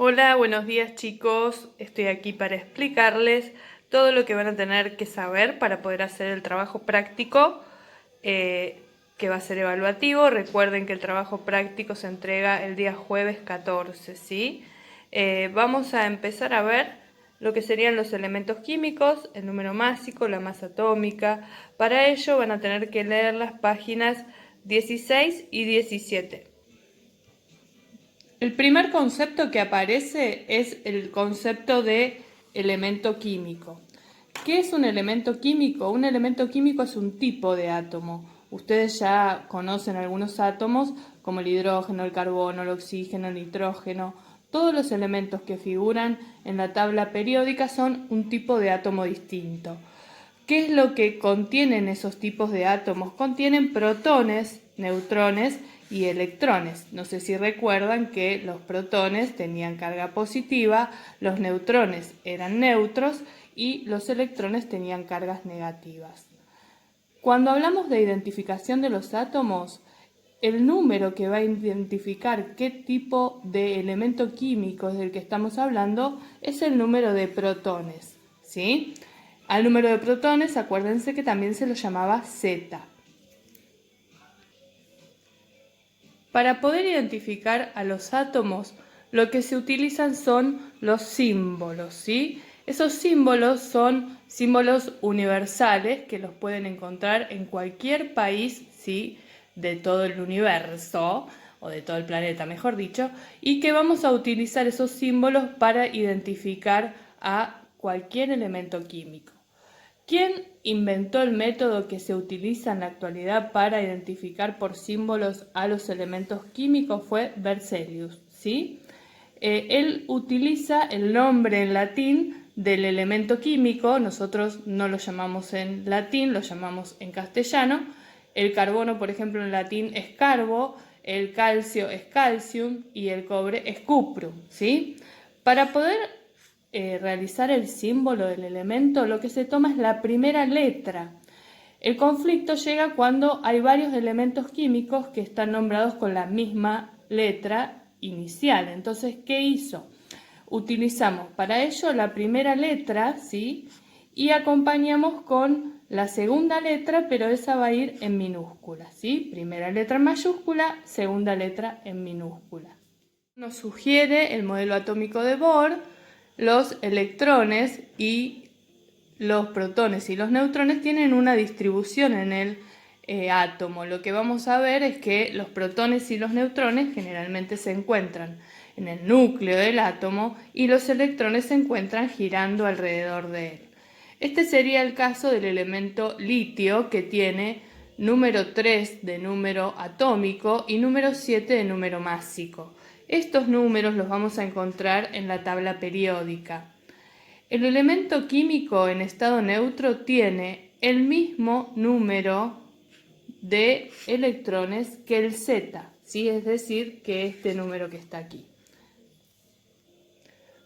Hola, buenos días chicos. Estoy aquí para explicarles todo lo que van a tener que saber para poder hacer el trabajo práctico que va a ser evaluativo. Recuerden que el trabajo práctico se entrega el día jueves 14, ¿sí? Vamos a empezar a ver lo que serían los elementos químicos, el número másico, la masa atómica. Para ello van a tener que leer las páginas 16 y 17. El primer concepto que aparece es el concepto de elemento químico. ¿Qué es un elemento químico? Un elemento químico es un tipo de átomo. Ustedes ya conocen algunos átomos como el hidrógeno, el carbono, el oxígeno, el nitrógeno. Todos los elementos que figuran en la tabla periódica son un tipo de átomo distinto. ¿Qué es lo que contienen esos tipos de átomos? Contienen protones, neutrones y electrones. No sé si recuerdan que los protones tenían carga positiva, los neutrones eran neutros y los electrones tenían cargas negativas. Cuando hablamos de identificación de los átomos, el número que va a identificar qué tipo de elemento químico es del que estamos hablando es el número de protones, ¿sí? Al número de protones, acuérdense que también se lo llamaba Z. Para poder identificar a los átomos, lo que se utilizan son los símbolos, ¿sí? Esos símbolos son símbolos universales que los pueden encontrar en cualquier país, ¿sí? De todo el universo, o de todo el planeta, mejor dicho, y que vamos a utilizar esos símbolos para identificar a cualquier elemento químico. ¿Quién inventó el método que se utiliza en la actualidad para identificar por símbolos a los elementos químicos? Fue Berzelius, ¿sí? Él utiliza el nombre en latín del elemento químico. Nosotros no lo llamamos en latín, lo llamamos en castellano. El carbono, por ejemplo, en latín es carbo, el calcio es calcium y el cobre es cuprum, ¿sí? Para poder realizar el símbolo del elemento, lo que se toma es la primera letra. El conflicto llega cuando hay varios elementos químicos que están nombrados con la misma letra inicial. Entonces, ¿qué hizo? Utilizamos para ello la primera letra, ¿sí? Y acompañamos con la segunda letra, pero esa va a ir en minúscula, ¿sí? Primera letra en mayúscula, segunda letra en minúscula. Nos sugiere el modelo atómico de Bohr, los electrones y los protones y los neutrones tienen una distribución en el átomo. Lo que vamos a ver es que los protones y los neutrones generalmente se encuentran en el núcleo del átomo y los electrones se encuentran girando alrededor de él. Este sería el caso del elemento litio, que tiene número 3 de número atómico y número 7 de número másico. Estos números los vamos a encontrar en la tabla periódica. El elemento químico en estado neutro tiene el mismo número de electrones que el Z, ¿sí? Es decir, que este número que está aquí.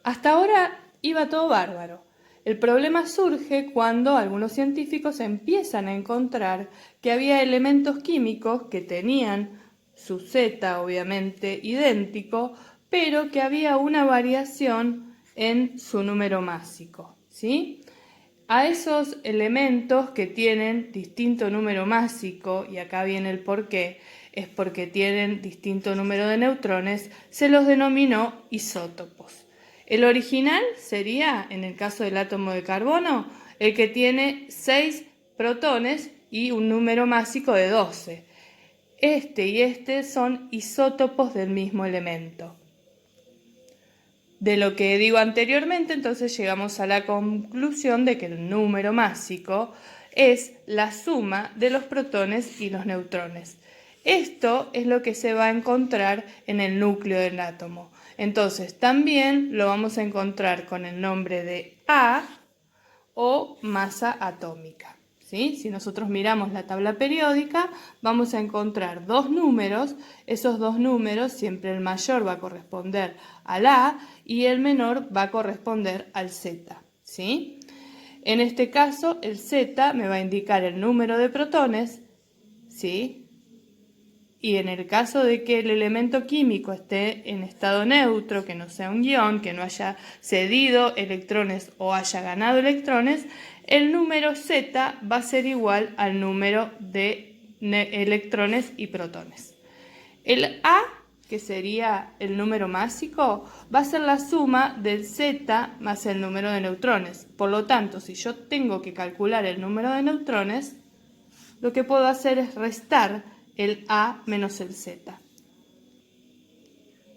Hasta ahora iba todo bárbaro. El problema surge cuando algunos científicos empiezan a encontrar que había elementos químicos que tenían su Z obviamente idéntico, pero que había una variación en su número másico, ¿sí? A esos elementos que tienen distinto número másico, y acá viene el porqué, es porque tienen distinto número de neutrones, se los denominó isótopos. El original sería, en el caso del átomo de carbono, el que tiene 6 protones y un número másico de 12. Este y este son isótopos del mismo elemento. De lo que digo anteriormente, entonces llegamos a la conclusión de que el número másico es la suma de los protones y los neutrones. Esto es lo que se va a encontrar en el núcleo del átomo. Entonces también lo vamos a encontrar con el nombre de A o masa atómica, ¿sí? Si nosotros miramos la tabla periódica, vamos a encontrar dos números. Esos dos números, siempre el mayor va a corresponder al A y el menor va a corresponder al Z, ¿sí? En este caso, el Z me va a indicar el número de protones, ¿sí? Y en el caso de que el elemento químico esté en estado neutro, que no sea un ion, que no haya cedido electrones o haya ganado electrones, el número Z va a ser igual al número de electrones y protones. El A, que sería el número másico, va a ser la suma del Z más el número de neutrones. Por lo tanto, si yo tengo que calcular el número de neutrones, lo que puedo hacer es restar el A menos el Z.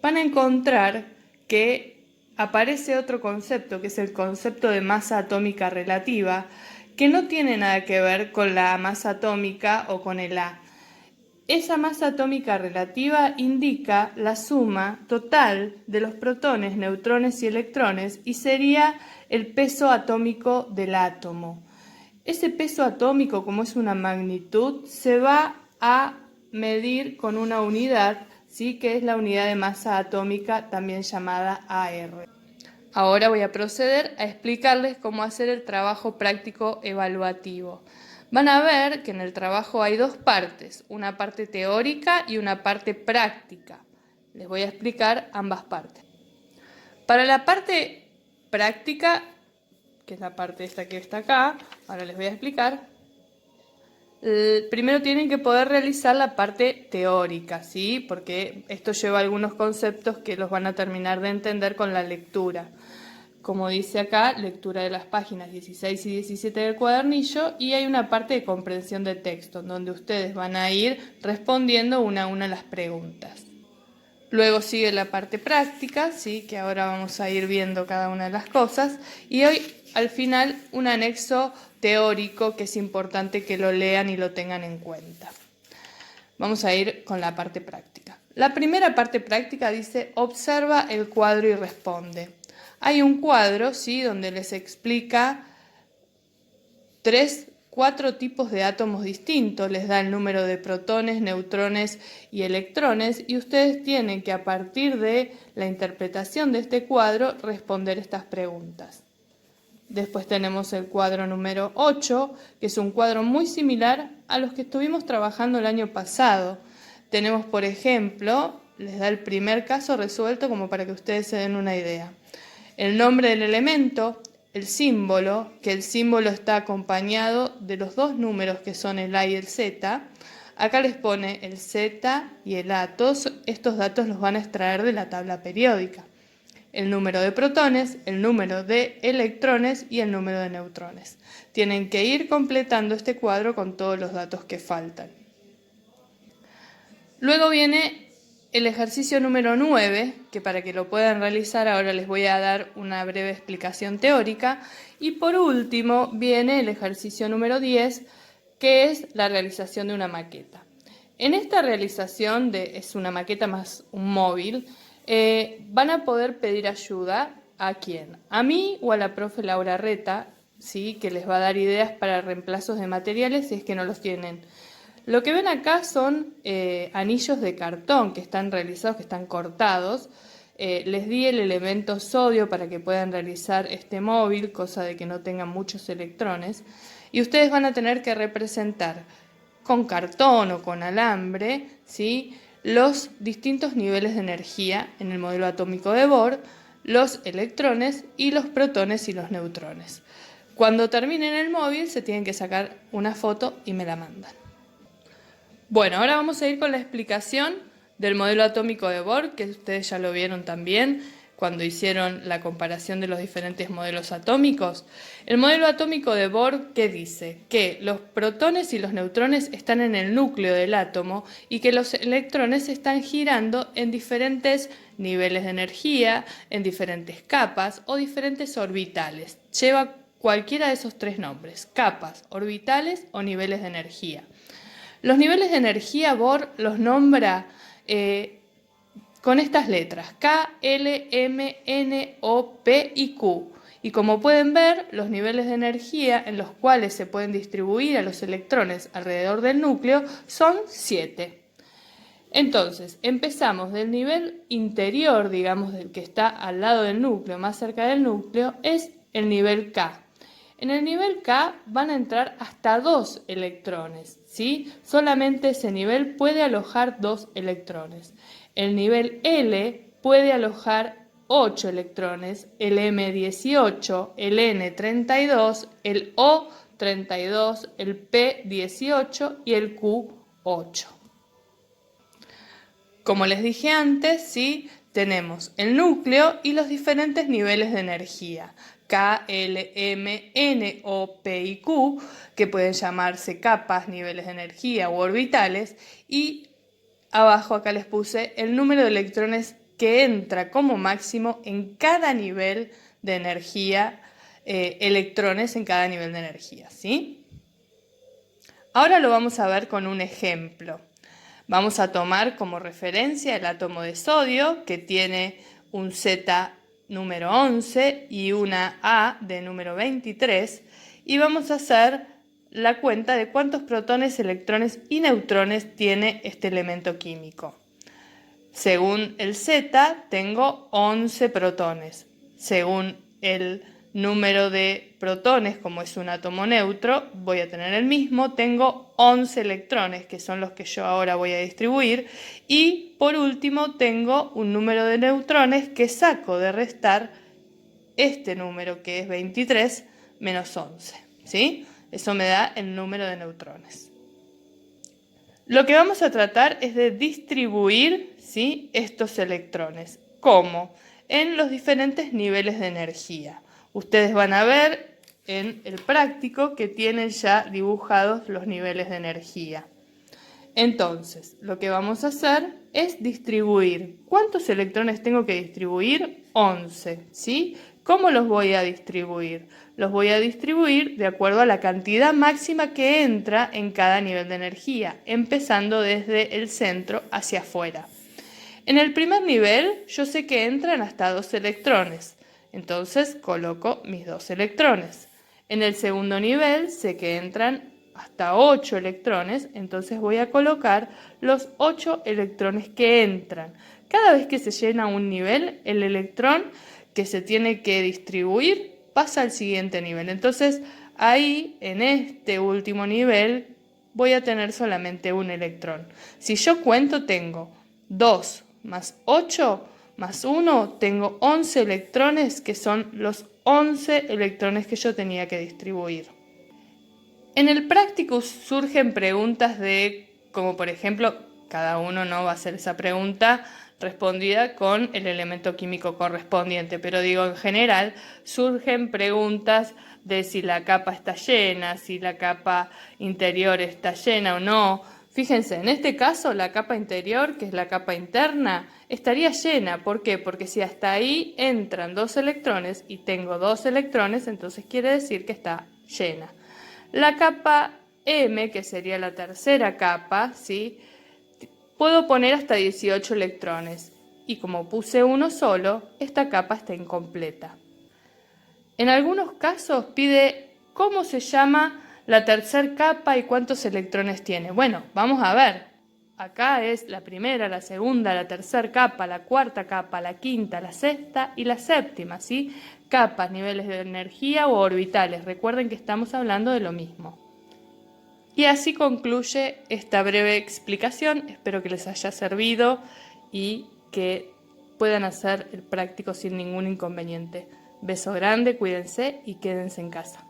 Van a encontrar que aparece otro concepto, que es el concepto de masa atómica relativa, que no tiene nada que ver con la masa atómica o con el A. Esa masa atómica relativa indica la suma total de los protones, neutrones y electrones y sería el peso atómico del átomo. Ese peso atómico, como es una magnitud, se va a medir con una unidad, ¿sí? Que es la unidad de masa atómica, también llamada AR. Ahora voy a proceder a explicarles cómo hacer el trabajo práctico evaluativo. Van a ver que en el trabajo hay dos partes, una parte teórica y una parte práctica. Les voy a explicar ambas partes. Para la parte práctica, que es la parte esta que está acá, ahora les voy a explicar. Primero tienen que poder realizar la parte teórica, ¿sí? Porque esto lleva algunos conceptos que los van a terminar de entender con la lectura. Como dice acá, lectura de las páginas 16 y 17 del cuadernillo, y hay una parte de comprensión de texto, donde ustedes van a ir respondiendo una a una las preguntas. Luego sigue la parte práctica, ¿sí? Que ahora vamos a ir viendo cada una de las cosas, y hoy al final un anexo teórico que es importante que lo lean y lo tengan en cuenta. Vamos a ir con la parte práctica. La primera parte práctica dice: observa el cuadro y responde. Hay un cuadro, ¿sí? Donde les explica 4 tipos de átomos distintos, les da el número de protones, neutrones y electrones, y ustedes tienen que, a partir de la interpretación de este cuadro, responder estas preguntas. Después tenemos el cuadro número 8, que es un cuadro muy similar a los que estuvimos trabajando el año pasado. Tenemos, por ejemplo, les da el primer caso resuelto como para que ustedes se den una idea. El nombre del elemento, el símbolo, que el símbolo está acompañado de los dos números que son el A y el Z. Acá les pone el Z y el A. Todos estos datos los van a extraer de la tabla periódica. El número de protones, el número de electrones y el número de neutrones. Tienen que ir completando este cuadro con todos los datos que faltan. Luego viene el ejercicio número 9, que para que lo puedan realizar ahora les voy a dar una breve explicación teórica. Y por último viene el ejercicio número 10, que es la realización de una maqueta. En esta realización, es una maqueta más un móvil, van a poder pedir ayuda ¿a quién? A mí o a la profe Laura Reta, ¿sí? Que les va a dar ideas para reemplazos de materiales si es que no los tienen. Lo que ven acá son anillos de cartón que están realizados, que están cortados. Les di el elemento sodio para que puedan realizar este móvil, cosa de que no tengan muchos electrones. Y ustedes van a tener que representar con cartón o con alambre, ¿sí? Los distintos niveles de energía en el modelo atómico de Bohr, los electrones y los protones y los neutrones. Cuando terminen el móvil se tienen que sacar una foto y me la mandan. Bueno, ahora vamos a ir con la explicación del modelo atómico de Bohr, que ustedes ya lo vieron también cuando hicieron la comparación de los diferentes modelos atómicos. El modelo atómico de Bohr, ¿qué dice? Que los protones y los neutrones están en el núcleo del átomo y que los electrones están girando en diferentes niveles de energía, en diferentes capas o diferentes orbitales. Lleva cualquiera de esos 3 nombres: capas, orbitales o niveles de energía. Los niveles de energía Bohr los nombra con estas letras: K, L, M, N, O, P y Q. Y como pueden ver, los niveles de energía en los cuales se pueden distribuir a los electrones alrededor del núcleo son 7. Entonces, empezamos del nivel interior, digamos, del que está al lado del núcleo, más cerca del núcleo, es el nivel K. En el nivel K van a entrar hasta 2 electrones, ¿sí? Solamente ese nivel puede alojar 2 electrones. El nivel L puede alojar 8 electrones, el M18, el N32, el O32, el P18 y el Q8. Como les dije antes, ¿sí? Tenemos el núcleo y los diferentes niveles de energía, K, L, M, N, O, P y Q, que pueden llamarse capas, niveles de energía u orbitales, y abajo acá les puse el número de electrones que entra como máximo en cada nivel de energía, electrones en cada nivel de energía, ¿sí? Ahora lo vamos a ver con un ejemplo. Vamos a tomar como referencia el átomo de sodio, que tiene un Z número 11 y una A de número 23, y vamos a hacer la cuenta de cuántos protones, electrones y neutrones tiene este elemento químico. Según el Z, tengo 11 protones. Según el número de protones, como es un átomo neutro, voy a tener el mismo. Tengo 11 electrones, que son los que yo ahora voy a distribuir. Y por último, tengo un número de neutrones que saco de restar este número, que es 23 menos 11. ¿Sí? Eso me da el número de neutrones. Lo que vamos a tratar es de distribuir, ¿sí?, estos electrones. ¿Cómo? En los diferentes niveles de energía. Ustedes van a ver en el práctico que tienen ya dibujados los niveles de energía. Entonces, lo que vamos a hacer es distribuir. ¿Cuántos electrones tengo que distribuir? 11, ¿sí? ¿Cómo los voy a distribuir? Los voy a distribuir de acuerdo a la cantidad máxima que entra en cada nivel de energía, empezando desde el centro hacia afuera. En el primer nivel yo sé que entran hasta 2 electrones, entonces coloco mis 2 electrones. En el segundo nivel sé que entran hasta 8 electrones, entonces voy a colocar los 8 electrones que entran. Cada vez que se llena un nivel, el electrón que se tiene que distribuir pasa al siguiente nivel. Entonces ahí, en este último nivel, voy a tener solamente un electrón. Si yo cuento, tengo 2 más 8 más 1, tengo 11 electrones, que son los 11 electrones que yo tenía que distribuir. En el práctico surgen preguntas como por ejemplo, cada uno no va a hacer esa pregunta respondida con el elemento químico correspondiente, pero digo, en general surgen preguntas de si la capa está llena, si la capa interior está llena o no. Fíjense, en este caso la capa interior, que es la capa interna, estaría llena. ¿Por qué? Porque si hasta ahí entran 2 electrones y tengo 2 electrones, entonces quiere decir que está llena. La capa M, que sería la tercera capa, ¿sí?, puedo poner hasta 18 electrones. Y como puse uno solo, esta capa está incompleta. En algunos casos pide cómo se llama la tercera capa y cuántos electrones tiene. Bueno, vamos a ver. Acá es la primera, la segunda, la tercera capa, la cuarta capa, la quinta, la sexta y la séptima, ¿sí? Capas, niveles de energía o orbitales. Recuerden que estamos hablando de lo mismo. Y así concluye esta breve explicación. Espero que les haya servido y que puedan hacer el práctico sin ningún inconveniente. Beso grande, cuídense y quédense en casa.